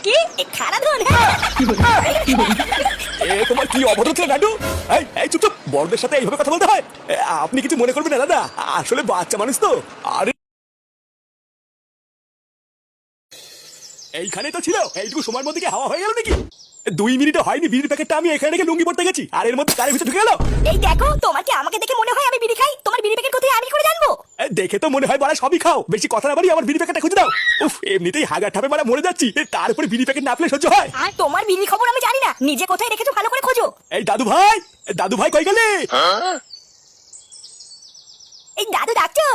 কি খারাপ ধন? তোমার কি অবস্থা ছিল নাটু? এই চুপ চুপ, বড়দের সাথে এইভাবে কথা বলতে হয়? আপনি কিছু মনে করবেন না দাদা, আসলে বাচ্চা মানুষ তো। আরে এইখানে তো ছিল, এইটুকু সময়ের মধ্যে কি হাওয়া হয়ে গেল নাকি? 2 মিনিটও হয়নি বিড়ির প্যাকেটটা আমি এখানে রেখে লুঙ্গি পড়তে গেছি, আর এর মধ্যে কারের ভিতরে ঢুকে গেল। এই দেখো, তোমার কি আমাকে দেখে মনে হয় আমি বিড়ি খাই? তোমার বিড়ি প্যাকেট কোথায় আমি করে জানবো? দেখে তো মনে হয় বাড়া সবই খাও, বেশি কথা না বাড়ি আমার বিড়ি প্যাকেটটা খুঁজে দাও। উফ, এমনিতেই হাগা ঠাপে বাড়া মরে যাচ্ছি, তারপরে বিড়ি প্যাকেট না পেলে সহ্য হয়? আর তোমার বিড়ির খবর আমি জানি না, নিজে কোথায় রেখেছো ভালো করে খোঁজো। এই দাদু ভাই কই গেলে? এই দাদু ডাকছো?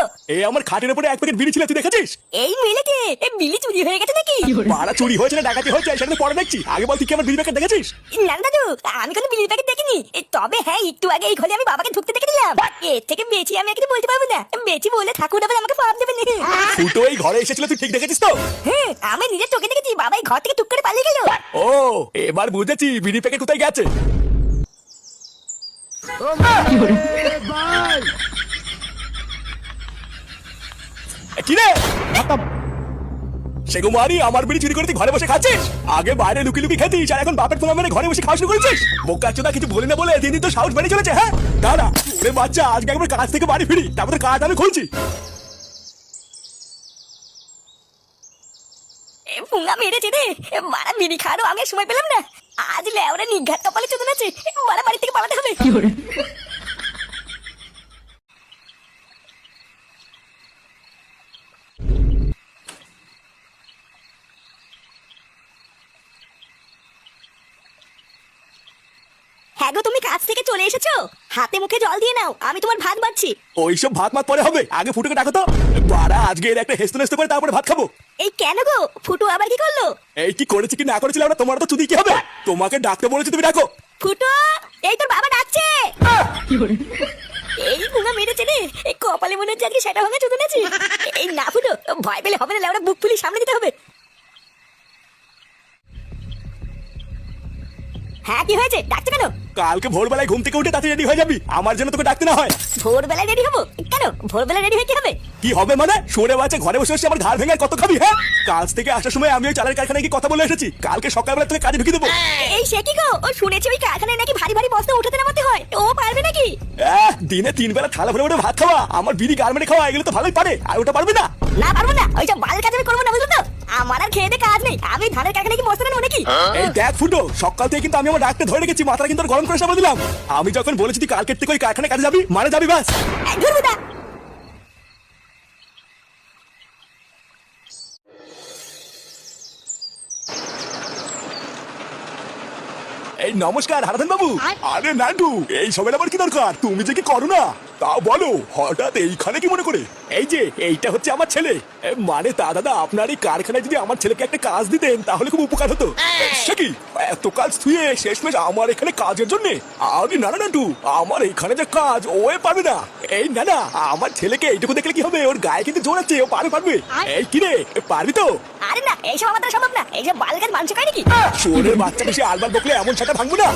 আমার খাটের উপরে 1 প্যাকেট বিড়ি ছিল, তুই দেখেছিস? এই মেয়েকে এই বিড়ি চুরি হয়ে গেছে নাকি? বাড়া চুরি হয়েছে না ডাকাতি হয়েছে সেটা তো পরে দেখছি, আগে বল তুই কি আমার বিড়ি প্যাকেট দেখেছিস? না দাদু, আমি কোনো বিড়ির প্যাকেট দেখিনি। তবে হ্যাঁ, একটু আগে এই ঘরে আমি বাবাকে ঢুকতে দেখে দিলাম। এর থেকে বেশি আমি কিছু বলতে পারবো না, বেশি বলে ঠাকুর আবার আমাকে পাপ দেবে না। ফুটো এই ঘরে এসেছিল, তুই ঠিক দেখেছিস তো? হ্যাঁ, আমি নিজের চোখে দেখেছি, বাবা এই ঘর থেকে টুক করে পালিয়ে গেল। ও, এবার বুঝেছি বিড়ি প্যাকেট কোথায় গেছে। কি রে সে কুমারী, আমার বিড়ি চুরি করে তুই ঘরে বসে খাচ্ছিস? আগে বাইরে লুকি লুকি খেতিস, আর এখন বাপের তোমার মেরে ঘরে বসে খাওয়া শুরু করেছিস? বোকা চোদা, কিছু বলি না বলে দিন দিন তো সাহস বেড়ে চলেছে। হ্যাঁ দাঁড়া, ওরে বাচ্চা, আজকে একবার কাজ থেকে বাড়ি ফিরি, তারপরে কাজ আমি খুলছি। পুঙ্গা মেরেছে রে, মারা বিড়ি খাওয়ারও আমি আর সময় পেলাম না। আজ লেওরা নিঘাত কপালে চোদন আছে, মারা বাড়ি থেকে পালাতে হবে। হ্যাঁ গো, তুমি কাজ থেকে চলে এসেছো? হাতে মুখে জল দিয়ে নাও, আমি তোমার ভাত বাড়ছি। ওইসব ভাত মাত পরে হবে, আগে ফুটোকে ডাকো তো। বাড়া আজকে এর একটা হেস্ত নেস্ত করে তারপরে ভাত খাবো। এই কেন গো, ফুটু আবার কি করলো? এই কি করেছে কি না করেছিল আমরা, তোমার তো চুদি কি হবে? তোমাকে ডাকতে বলেছি, তুমি ডাকো। ফুটু, এই তোর বাবা ডাকছে। এই পুঙ্গা মেরেছে রে, এই কপালে মনে হচ্ছে আজকে সেটা ভাঙা চোদন আছে। এই না ফুটু, ভয় পেলে হবে না, লেওরা বুক ফুলি সামনে দিতে হবে। হ্যাঁ কি হয়েছে, ডাকছে কেন? কালকে ভোরবেলায় ঘুম থেকে উঠে তাড়াতাড়ি রেডি হয়ে যাবি, আমার জন্য তোকে ডাকতে না হয়। ভোরবেলায় রেডি হবো কেন? ভোরবেলায় রেডি হয়ে কি হবে? কি হবে মানে? সরে বাচ্চা ঘরে বসে বসে আমার ঘাড় ভেঙে আর কত খাবি? হ্যাঁ, কাজ থেকে আসার সময় আমি ওই চালের কারখানায় গিয়ে কথা বলে এসেছি, কালকে সকালবেলা তোকে কাজে ঢুকিয়ে দেবো। এই সে কি গো, ও শুনেছি ওই কারখানায় নাকি ভারী ভারী বস্তা উঠাতে নামাতে হয়, ও পারবে নাকি? দিনে 3 বেলা থালা ভরে ভরে ভাত খাওয়া, আমার বিড়ি গার্মেন্টে খাওয়া, এগুলো তো ভালোই পারে, আর ওটা পারবে না? না পারবো না, ওইসব বাল কাজ আমি করবো না, বুঝলো তো? আমার আর খেয়ে দে কাজ নেই, আমি ধানের কারখানায় কি বস্তা নেবো নাকি? এই দেখ ফুটো, সকাল থেকে কিন্তু আমি আমার ডাকতে ধরে রেখেছি, মাথাটা কিন্তু আর গরম করে সামনে দিলাম। আমি যখন বলেছি তুই কালকের থেকে ওই কারখানায় কাজে যাবি, মানে যাবি বাস। ধুরবুদা, এই নমস্কার হারাধন বাবু। আরে নান্টু, এই সবের আবার কি দরকার? তুমি যে কি করো না তা বলো, হঠাৎ এইখানে কি মনে করে? এই যে এইটা হচ্ছে আমার ছেলে, মানে তা দাদা, আপনার এই কারখানায় যদি আমার ছেলেকে একটা কাজ দিতেন তাহলে খুব উপকার হতো। সে কি এত কাজ থুয়ে শেষমেশ আমার এখানে কাজের জন্য? আরে না না নান্টু, আমার এখানে যে কাজ ও পারবে না। এই না না, আমার ছেলেকে এইটুকু দেখলে কি হবে? ওর গায়ে কিন্তু জোর আছে, ও পারবে। এই কিরে, পারবি তো? আরে না, এইসব আমার দ্বারা সম্ভব না, এইসব বাল কাজ মানুষ খায় নাকি? শোনের বাচ্চা বেশি আলবার বকলে এমন সেটা ভাঙবো না।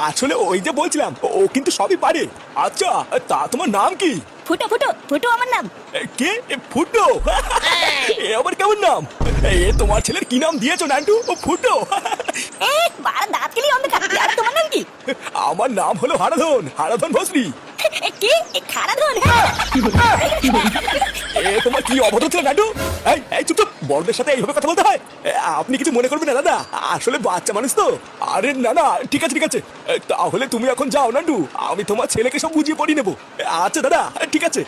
আসলে ওই যে বলছিলাম, ও কিন্তু সবই পারে। আচ্ছা তা তোমার নাম কি? ফুটো ফুটো ফুটো আমার নাম। কে? ফুটো? এ আবার কেমন নাম? তোমার ছেলের কি নাম দিয়েছো নান্টু? ও ফুটো? বাল দাঁত কেলি অন্ধকার। আর তোমার নাম কি? আমার নাম হলো হারাধন ভস্রী। কি খারাপ ধন? তোমার কি অবস্থা ছিল নান্টু? এই চুপ চুপ, বড়দের সাথে এইভাবে কথা বলতে হয়? আপনি কিছু মনে করবেন না দাদা, আসলে বাচ্চা মানুষ তো। আরে না না, ঠিক আছে, তাহলে তুমি এখন যাও নান্টু, আমি তোমার ছেলেকে সব বুঝিয়ে পড়িয়ে নেবো। আচ্ছা দাদা, ঠিক আছে।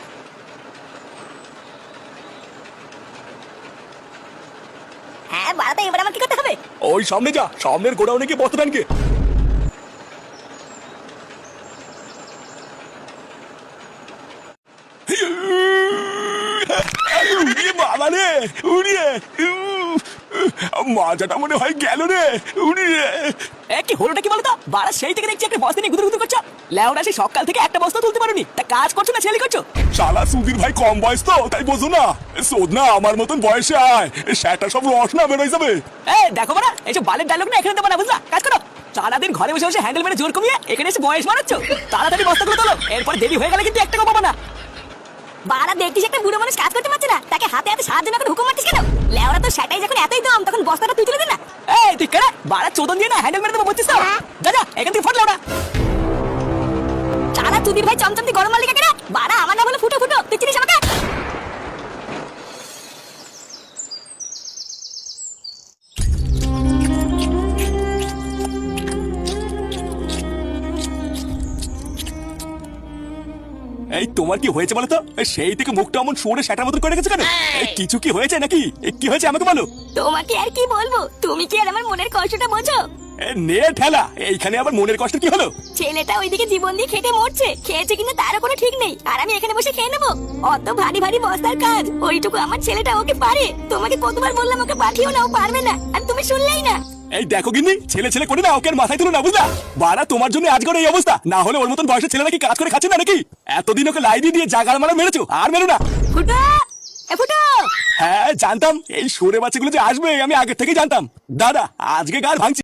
হ্যাঁ বাড়াতে, এবার আমার কি করতে হবে? ওই সামনে যা, সামনের গোডাউনে গিয়ে বস্তা টানকে। বাবা রে, উড়িয়ে মাজাটা মনে হয় গেল রে, উড়িয়ে। কি হলোটা কি বলতো? বাড়া সেই থেকে দেখছি একটা বস্তা নিয়ে গুদুর করছো। লেওরা সেই সকাল থেকে একটা বস্তা তুলতে পারোনি, তা কাজ করছো না ছেলে করছো? শালা সুধীর ভাই কম বয়স তো, তাই বোঝো না। শোধ না, আমার মতন বয়সে আয়, সেটা সব রস না বেরোয় যাবে। দেখো বাড়া, এইসব বালের ডায়লগ না এখানে দেবো না, বুঝলা? কাজ করো। সারাদিন ঘরে বসে বসে হ্যান্ডেল মেরে জোর কমিয়ে এখানে এসে বয়স বাড়াচ্ছ। তাড়াতাড়ি বস্তা করে তোলো, এরপর দেরি হয়ে গেলে কিন্তু একটা পাবো না। বাড়া দেখছিস একটা বুড়ো মানুষ কাজ করতে পারছে না, তাকে হাতে হাতে সাহায্য না করে হুকুম মারছিস কেন? লেওরা তো সেটাই যখন এতই দম, তখন বস্তাটা তুই তুলে দে না। এই তুই কেন বাড়া চোদন দিয়ে না হ্যান্ডেল মেরে দেবো বলছিস তো? যা যা এখান থেকে ফট লেওড়া। চালা চুদির ভাই চমচম দিয়ে গরম মারলি কেন? বাড়া আমার নাম হলো ফুটো ফুটো, তুই চিনিস আমাকে? এই তোমার কি হয়েছে বলো তো? এই সেই থেকে মুখটা এমন সরে শাটার মতন করে রেখেছো কেন? এই কিছু কি হয়েছে নাকি? কি হয়েছে আমাকে বলো। তোমাকে আর কি বলবো, তুমি কি আর আমার মনের কষ্টটা বোঝো? নে ঠেলা, এইখানে আবার মনের কষ্ট কি হলো? ছেলেটা ওইদিকে জীবন দিয়ে খেটে মরছে, খেয়েছে কিনা তারও কোনো ঠিক নেই, আর আমি এখানে বসে খেয়ে নেবো? অত ভারী ভারী বস্তার কাজ ওইটুকু আমার ছেলেটা ওকে পারে? তোমাকে কতবার বললাম ওকে পাঠিও না, ও পারবে না, আর তুমি শুনলেই না। এই দেখো গিন্নি, ছেলে ছেলে করে না ওকে আর মাথায় তুলো না, বুঝলা? বাড়া তোমার জন্য আজ করে এই অবস্থা, না হলে ওর মতন বয়সের ছেলেরা কি কাজ করে খাচ্ছে না নাকি? এতদিন ওকে লাই দিয়ে জাগার মারা মেরেছো, আর মেরো না। ফুটো, এ ফুটো। হ্যাঁ জানতাম এই সরে বাচ্চাগুলো যে আসবে, আমি আগে থেকেই জানতাম। দাদা আজকে গার ভাঙছি।